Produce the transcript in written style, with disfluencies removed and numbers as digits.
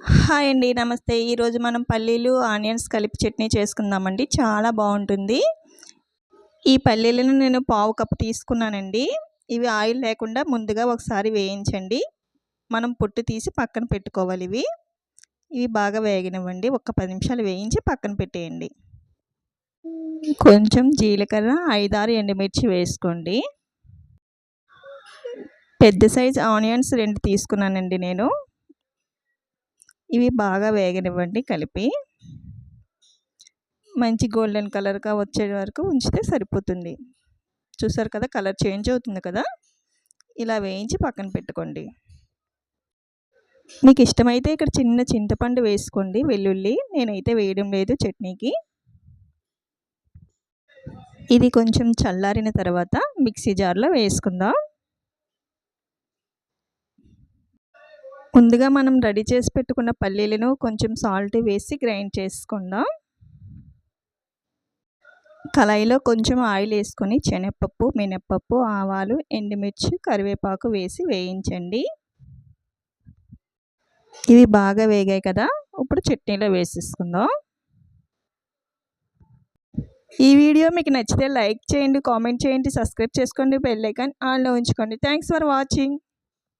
Hi అండి. నమస్తే. ఈరోజు మనం పల్లీలు, ఆనియన్స్ కలిపి చట్నీ చేసుకుందామండి. చాలా బావుంటుంది. ఈ పల్లీలను నేను పావు కప్పు తీసుకున్నానండి. ఇవి ఆయిల్ లేకుండా ముందుగా ఒకసారి వేయించండి. మనం పొట్టు తీసి పక్కన పెట్టుకోవాలి ఇవి. ఇవి బాగా వేగనివ్వండి. ఒక 10 నిమిషాలు వేయించి పక్కన పెట్టేయండి. కొంచెం జీలకర్ర, 5, 6 ఎండుమిర్చి వేసుకోండి. పెద్ద సైజ్ ఆనియన్స్ 2 తీసుకున్నానండి నేను. ఇవి బాగా వేగనివ్వండి కలిపి. మంచి గోల్డెన్ కలర్‌గా వచ్చే వరకు ఉంచితే సరిపోతుంది. చూసారు కదా, కలర్ చేంజ్ అవుతుంది కదా! ఇలా వేయించి పక్కన పెట్టుకోండి. మీకు ఇష్టమైతే ఇక్కడ చిన్న చింతపండు వేసుకోండి, వెల్లుల్లి. నేనైతే వేయడం లేదు చట్నీకి. ఇది కొంచెం చల్లారిన తర్వాత మిక్సీ జార్‌లో వేసుకుందాం. ముందుగా మనం రెడీ చేసి పెట్టుకున్న పల్లీలను కొంచెం సాల్ట్ వేసి గ్రైండ్ చేసుకుందాం. కళాయిలో కొంచెం ఆయిల్ వేసుకొని శనగపప్పు, మినపప్పు, ఆవాలు, ఎండుమిర్చి, కరివేపాకు వేసి వేయించండి. ఇవి బాగా వేగాయి కదా! ఇప్పుడు చట్నీలో వేసేసుకుందాం. ఈ వీడియో మీకు నచ్చితే లైక్ చేయండి, కామెంట్ చేయండి, సబ్స్క్రైబ్ చేసుకోండి, బెల్ ఐకాన్ ఆన్‌లో ఉంచుకోండి. Thanks for watching.